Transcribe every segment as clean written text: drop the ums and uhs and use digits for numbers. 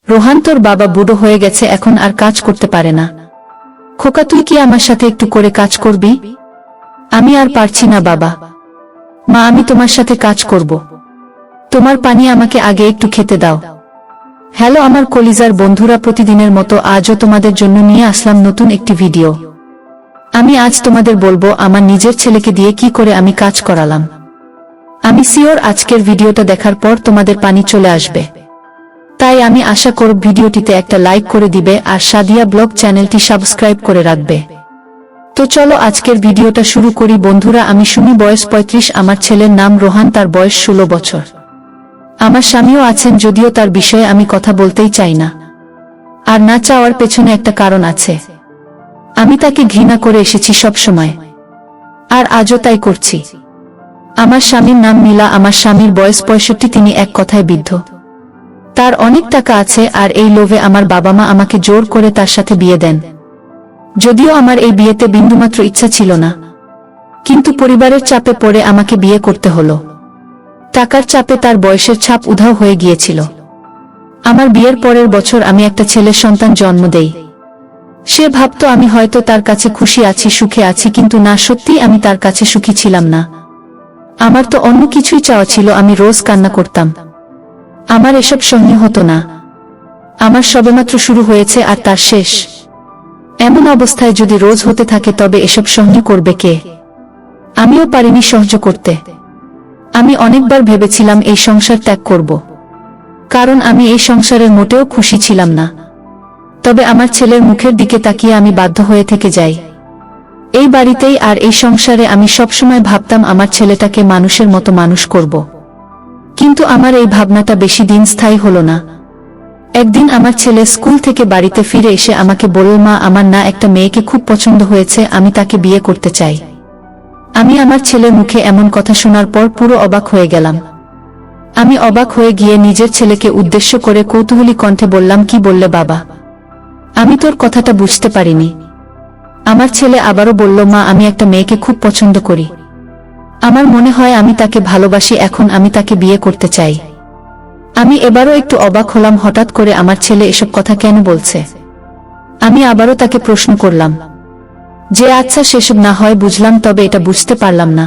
রোহান, তোর বাবা বুড়ো হয়ে গেছে, এখন আর কাজ করতে পারে না। খোকা, তুই কি আমার সাথে একটু করে কাজ করবি? আমি আর পারছি না বাবা। মা, আমি তোমার সাথে কাজ করব। তোমার পানি আমাকে আগে একটু খেতে দাও। হ্যালো আমার কলিজার বন্ধুরা, প্রতিদিনের মতো আজও তোমাদের জন্য নিয়ে আসলাম নতুন একটি ভিডিও। আমি আজ তোমাদের বলবো আমার নিজের ছেলেকে দিয়ে কি করে আমি কাজ করালাম। আমি সিওর আজকের ভিডিওটা দেখার পর তোমাদের পানি চলে আসবে। তাই আমি আশা করব ভিডিওটিতে একটা লাইক করে দিবে আর সাদিয়া ব্লগ চ্যানেলটি সাবস্ক্রাইব করে রাখবে। তো চলো আজকের ভিডিওটা শুরু করি বন্ধুরা। আমি শুনি বয়স 35, আমার ছেলের নাম রোহান, তার বয়স 16 বছর। আমার স্বামীও আছেন, যদিও তার বিষয়ে আমি কথা বলতেই চাই না। আর না চাওয়ার পেছনে একটা কারণ আছে। আমি তাকে ঘৃণা করে এসেছি সব সময়, আর আজও তাই করছি। আমার স্বামীর নাম নীলা। আমার স্বামীর বয়স 65, তিনি এক কথায় বৃদ্ধ। তার অনেক টাকা আছে, আর এই লোভে আমার বাবা মা আমাকে জোর করে তার সাথে বিয়ে দেন। যদিও আমার এই বিয়েতে বিন্দুমাত্র ইচ্ছা ছিল না, কিন্তু পরিবারের চাপে পড়ে আমাকে বিয়ে করতে হলো। টাকার চাপে তার বয়সের ছাপ উধাও হয়ে গিয়েছিল। আমার বিয়ের পরের বছর আমি একটা ছেলের সন্তান জন্ম দেই। সে ভাবতো আমি হয়তো তার কাছে খুশি আছি, সুখে আছি, কিন্তু না, সত্যিই আমি তার কাছে সুখী ছিলাম না। আমার তো অন্য কিছুই চাওয়া ছিল। আমি রোজ কান্না করতাম। আমার এসব সহ্য হতো না। আমার সবেমাত্র শুরু হয়েছে আর তার শেষ। এমন অবস্থায় যদি রোজ হতে থাকে তবে এসব সহ্য করবে কে? আমিও পারিনি সহ্য করতে। আমি অনেকবার ভেবেছিলাম এই সংসার ত্যাগ করব, কারণ আমি এই সংসারের মোটেও খুশি ছিলাম না। তবে আমার ছেলের মুখের দিকে তাকিয়ে আমি বাধ্য হয়ে থেকে যাই। এই বাড়িতেই আর এই সংসারে আমি সবসময় ভাবতাম আমার ছেলেটাকে মানুষের মতো মানুষ করব। কিন্তু আমার এই ভাবনাটা বেশি দিন স্থায়ী হলো না। একদিন আমার ছেলে স্কুল থেকে বাড়িতে ফিরে এসে আমাকে বলল, মা, আমার না একটা মেয়েকে খুব পছন্দ হয়েছে, আমি তাকে বিয়ে করতে চাই। আমি আমার ছেলের মুখে এমন কথা শোনার পর পুরো অবাক হয়ে গেলাম। আমি অবাক হয়ে গিয়ে নিজের ছেলেকে উদ্দেশ্য করে কৌতূহলী কণ্ঠে বললাম, কি বললে বাবা? আমি তোর কথাটা বুঝতে পারিনি। আমার ছেলে আবারও বলল, মা, আমি একটা মেয়েকে খুব পছন্দ করি। আমার মনে হয় আমি তাকে ভালোবাসি, এখন আমি তাকে বিয়ে করতে চাই। আমি এবারও একটু অবাক হলাম, হঠাৎ করে আমার ছেলে এসব কথা কেন বলছে। আমি আবারও তাকে প্রশ্ন করলাম যে আচ্ছা, সেসব না হয় বুঝলাম, তবে এটা বুঝতে পারলাম না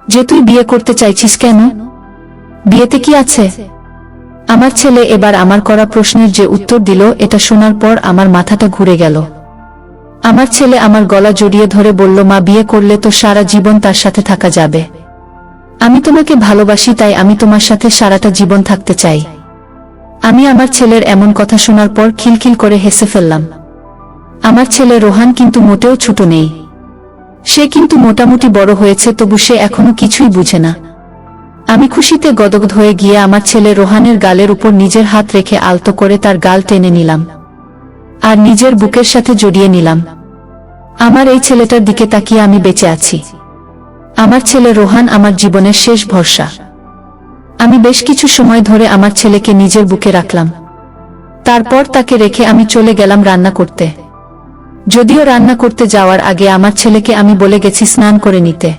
যে তুই বিয়ে করতে চাইছিস কেন? বিয়েতে কি আছে? আমার ছেলে এবার আমার করা প্রশ্নের যে উত্তর দিল, এটা শোনার পর আমার মাথাটা ঘুরে গেল। আমার ছেলে আমার গলা জড়িয়ে ধরে বলল, মা, বিয়ে করলে তো সারা জীবন তার সাথে থাকা যাবে। আমি তোমাকে ভালোবাসি, তাই আমি তোমার সাথে সারাটা জীবন থাকতে চাই। আমি আমার ছেলের এমন কথা শোনার পর খিলখিল করে হেসে ফেললাম। আমার ছেলে রোহান কিন্তু মোটেও ছোট নেই। সে কিন্তু মোটামুটি বড় হয়েছে, তবু সে এখনো কিছুই বুঝে না। আমি খুশিতে গদগদ হয়ে গিয়ে আমার ছেলে রোহানের গালের উপর নিজের হাত রেখে আলতো করে তার গাল টেনে নিলাম আর নিজের বুকের সাথে জড়িয়ে নিলাম। আমার এই ছেলেটার দিকে তাকিয়ে আমি বেঁচে আছি। আমার ছেলে রোহান আমার জীবনের শেষ ভরসা। আমি বেশ কিছু সময় ধরে আমার ছেলেকে নিজের বুকে রাখলাম। তারপর তাকে রেখে আমি চলে গেলাম রান্না করতে। যদিও রান্না করতে যাওয়ার আগে আমার ছেলেকে আমি বলে গেছি স্নান করে নিতে।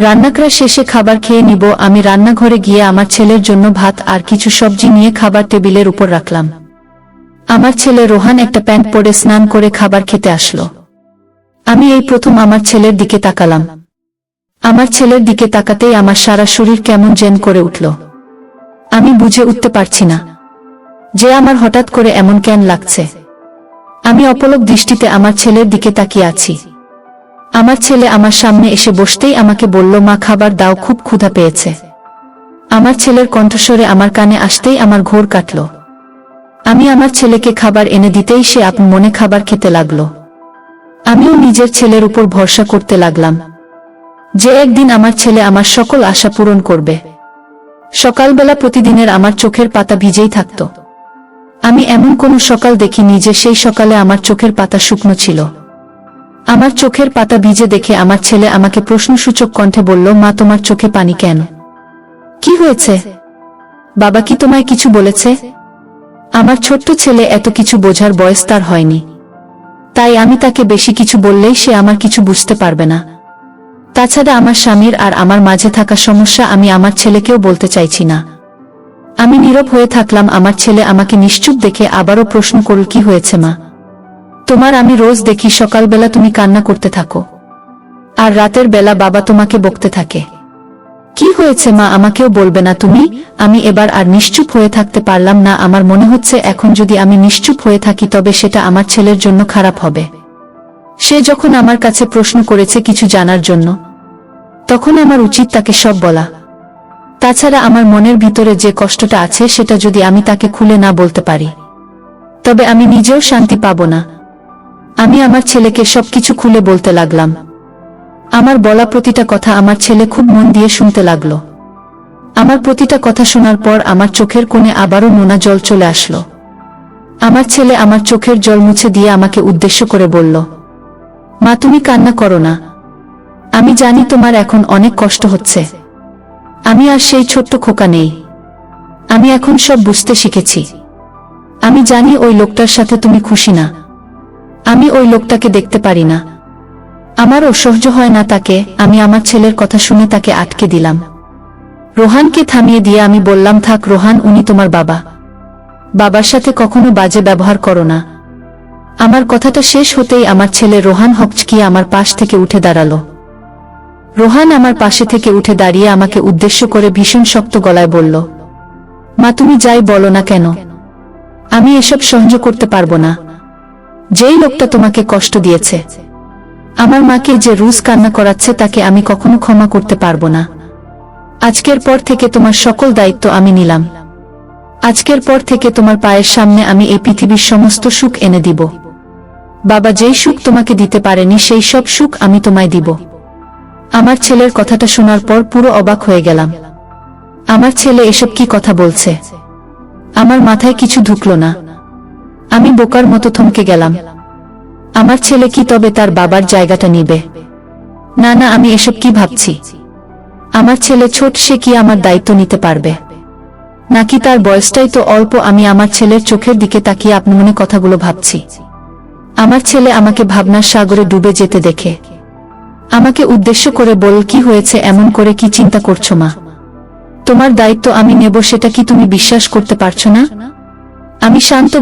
রান্নাকরা শেষে খাবার খেয়ে নিব। আমি রান্নাঘরে গিয়ে আমার ছেলের জন্য ভাত আর কিছু সবজি নিয়ে খাবার টেবিলের উপর রাখলাম। আমার ছেলে রোহান একটা প্যান্ট পরে স্নান করে খাবার খেতে আসলো। আমি এই প্রথম আমার ছেলের দিকে তাকালাম। আমার ছেলের দিকে তাকাতেই আমার সারা শরীর কেমন যেন করে উঠল। আমি বুঝে উঠতে পারছি না যে আমার হঠাৎ করে এমন কেন লাগছে। আমি অপলক দৃষ্টিতে আমার ছেলের দিকে তাকিয়ে আছি। আমার ছেলে আমার সামনে এসে বসতেই আমাকে বলল, মা, খাবার দাও, খুব ক্ষুধা পেয়েছে। আমার ছেলের কণ্ঠস্বরে আমার কানে আসতেই আমার ঘোর কাটল। আমি আমার ছেলেকে খাবার এনে দিতেই সে আপন মনে খাবার খেতে লাগলো। আমিও নিজের ছেলের উপর ভরসা করতে লাগলাম যে একদিন আমার ছেলে আমার সকল আশা পূরণ করবে। সকালবেলা প্রতিদিনের আমার চোখের পাতা ভিজেই থাকত। আমি এমন কোনো সকাল দেখিনি যে সেই সকালে আমার চোখের পাতা শুকনো ছিল। আমার চোখের পাতা ভিজে দেখে আমার ছেলে আমাকে প্রশ্নসূচক কণ্ঠে বলল, মা, তোমার চোখে পানি কেন? কি হয়েছে? বাবা কি তোমায় কিছু বলেছে? আমার ছোট্ট ছেলে এত কিছু বোঝার বয়স তার হয়নি, তাই আমি তাকে বেশি কিছু বললেই সে আমার কিছু বুঝতে পারবে না। তাছাড়া আমার স্বামীর আর আমার মাঝে থাকা সমস্যা আমি আমার ছেলেকেও বলতে চাইছি না। আমি নীরব হয়ে থাকলাম। আমার ছেলে আমাকে নিশ্চুপ দেখে আবারও প্রশ্ন করল, কি হয়েছে মা তোমার? আমি রোজ দেখি সকালবেলা তুমি কান্না করতে থাকো, আর রাতের বেলা বাবা তোমাকে বকতে থাকে। কি হয়েছে মা, আমাকেও বলবে না তুমি? আমি এবার আর নিশ্চুপ হয়ে থাকতে পারলাম না। আমার মনে হচ্ছে এখন যদি আমি নিশ্চুপ হয়ে থাকি তবে সেটা আমার ছেলের জন্য খারাপ হবে। সে যখন আমার কাছে প্রশ্ন করেছে কিছু জানার জন্য, তখন আমার উচিত তাকে সব বলা। তাছাড়া আমার মনের ভিতরে যে কষ্টটা আছে সেটা যদি আমি তাকে খুলে না বলতে পারি তবে আমি নিজেও শান্তি পাব না। আমি আমার ছেলেকে সবকিছু খুলে বলতে লাগলাম। আমার বলা প্রতিটা কথা আমার ছেলে খুব মন দিয়ে শুনতে লাগলো। আমার প্রতিটা কথা শোনার পর আমার চোখের কোণে আবারও নোনা জল চলে আসলো। আমার ছেলে আমার চোখের জল মুছে দিয়ে আমাকে উদ্দেশ্য করে বলল, মা তুমি কান্না করো না। আমি জানি তোমার এখন অনেক কষ্ট হচ্ছে। আমি আর সেই ছোট্ট খোকা নেই। আমি এখন সব বুঝতে শিখেছি। আমি জানি ওই লোকটার সাথে তুমি খুশি না। আমি ওই লোকটাকে দেখতে পারি না। আমার অসহ্য হয় না তাকে। আমি আমার ছেলের কথা শুনে তাকে আটকে দিলাম। রোহানকে থামিয়ে দিয়ে আমি বললাম, থাক রোহান, উনি তোমার বাবা। বাবার সাথে কখনো বাজে ব্যবহার করো না। আমার কথাটা শেষ হতেই আমার ছেলে রোহান হকচকিয়ে আমার পাশ থেকে উঠে দাঁড়ালো। রোহান আমার পাশে থেকে উঠে দাঁড়িয়ে আমাকে উদ্দেশ্য করে ভীষণ শক্ত গলায় বলল, মা তুমি যাই বলো না কেন, আমি এসব সহ্য করতে পারবো না। যেই লোকটা তোমাকে কষ্ট দিয়েছে, আমার মাকে যে রোজ কান্না করাচ্ছে, তাকে আমি কখনো ক্ষমা করতে পারবো না। আজকের পর থেকে তোমার সকল দায়িত্ব আমি নিলাম। আজকের পর থেকে তোমার পায়ের সামনে আমি এই পৃথিবীর সমস্ত সুখ এনে দিব। বাবা যেই সুখ তোমাকে দিতে পারেনি সেই সব সুখ আমি তোমায় দিব। আমার ছেলের কথাটা শোনার পর পুরো অবাক হয়ে গেলাম। আমার ছেলে এসব কি কথা বলছে? আমার মাথায় কিছু ঢুকলো না। আমি বোকার মতো থমকে গেলাম। আমার ছেলে কি তবে তার বাবার জায়গাটা নিবে? না না, আমি এসব কি ভাবছি? আমার ছেলে ছোট, সে কি আমার দায়িত্ব নিতে পারবে? নাকি তার বয়সটাই তো অল্প? আমি আমার ছেলের চোখের দিকে তাকিয়ে আপমনে কথাগুলো ভাবছি। আমার ছেলে আমাকে ভাবনার সাগরে ডুবে যেতে দেখে আমাকে উদ্দেশ্য করে বল, কি হয়েছে, এমন করে কি চিন্তা করছো মা? তোমার দায়িত্ব আমি নেব, সেটা কি তুমি বিশ্বাস করতে পারছো না? আমি শান্ত